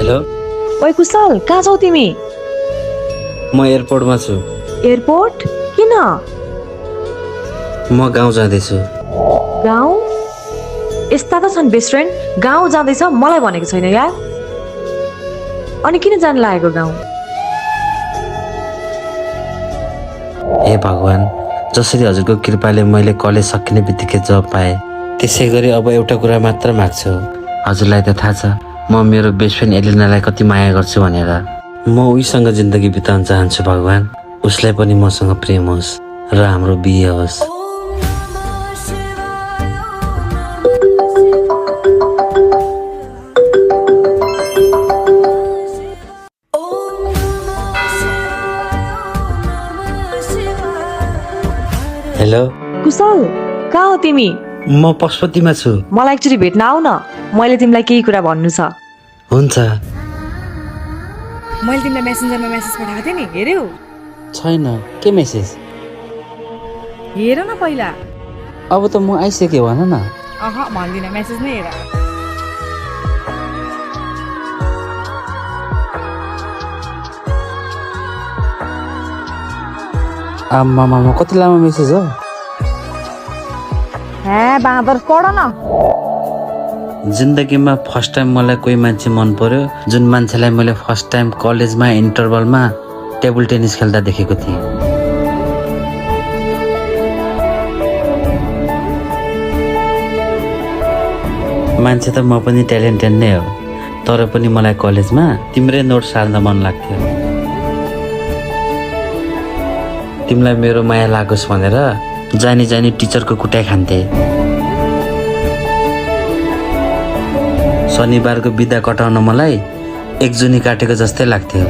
Hello ओइ कुशल कहाँ छौ तिमी? म एयरपोर्टमा छु। एयरपोर्ट? किन? म गाउँ जाँदैछु। गाउँ? यस्ता त छन् बेस्ट फ्रेन्ड, गाउँ जाँदैछ मलाई भनेको छैन यार। अनि किन जान लागेको गाउँ? हे भगवान, जसरी हजुरको कृपाले मैले कलेज सकिने बित्तिकै जब पाएँ, त्यसै गरी अब एउटा कुरा मात्र माग्छु। हजुरलाई त थाहा छ म मेरो बेस्ट फ्रेन्ड एलिनालाई कति माया गर्छु भनेर। म उहीसँग जिन्दगी बिताउन चाहन्छु भगवान। उसलाई पनि मसँग प्रेम होस् र हाम्रो बिहे होस्। हेलो कुशल कहाँ हो तिमी? म पशुपतिमा छु। मलाई एकचोटि भेट्न आऊ न, मैले तिमीलाई केही कुरा भन्नु छ। हुन्छ। मैले तिमीलाई मेसेन्जरमा मेसेज पठाएको थिएँ नि, हेर्यौ? छैन, के मेसेज? हेर न पहिला। अब त म आइसकेँ, भन न। भन्दिनँ, मेसेज नै हेर। आम्मामा कति लामो मेसेज हो? हे बाँदर पढ न। जिन्दगीमा फर्स्ट टाइम मलाई कोही मान्छे मन पर्यो, जुन मान्छेलाई मैले फर्स्ट टाइम कलेजमा इन्टरभलमा टेबल टेनिस खेल्दा देखेको थिएँ। मान्छे त म पनि ट्यालेन्टेड नै हो, तर पनि मलाई कलेजमा तिम्रै नोट सार्न मन लाग्थ्यो। तिमीलाई मेरो माया लागोस् भनेर जानी जानी टिचरको कुटाइ खान्थे। शनिबारको बिदा कटाउन मलाई एक जुनी काटेको जस्तै लाग्थ्यो।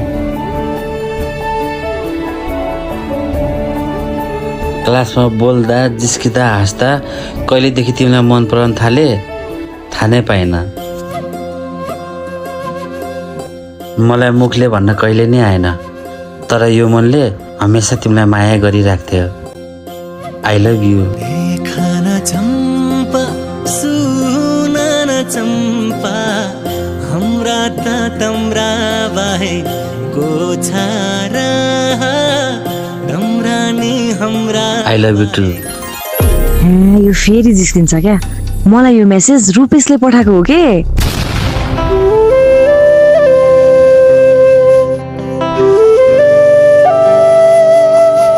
क्लासमा बोल्दा जिस्किँदा हाँस्दा कहिलेदेखि तिमीलाई मन पराउन थाले थाहा नै पाएन। मलाई मुखले भन्न कहिले नै आएन, तर यो मनले हमेसा तिमीलाई माया गरिराख्थ्यो। I love you. चम्पा हाम्रा त तम्रा बाहेको छारा दम्रानी हाम्रा। I love you too. यो फेरि जिस्किन्छ क्या? मलाई यो मेसेज रुपेशले पठाएको हो के?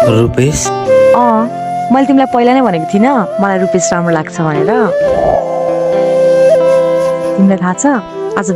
रुपेश? मैले तिमीलाई पहिला नै भनेको थिइनँ मलाई रुपेश राम्रो लाग्छ भनेर। तिमीलाई थाहा छ आज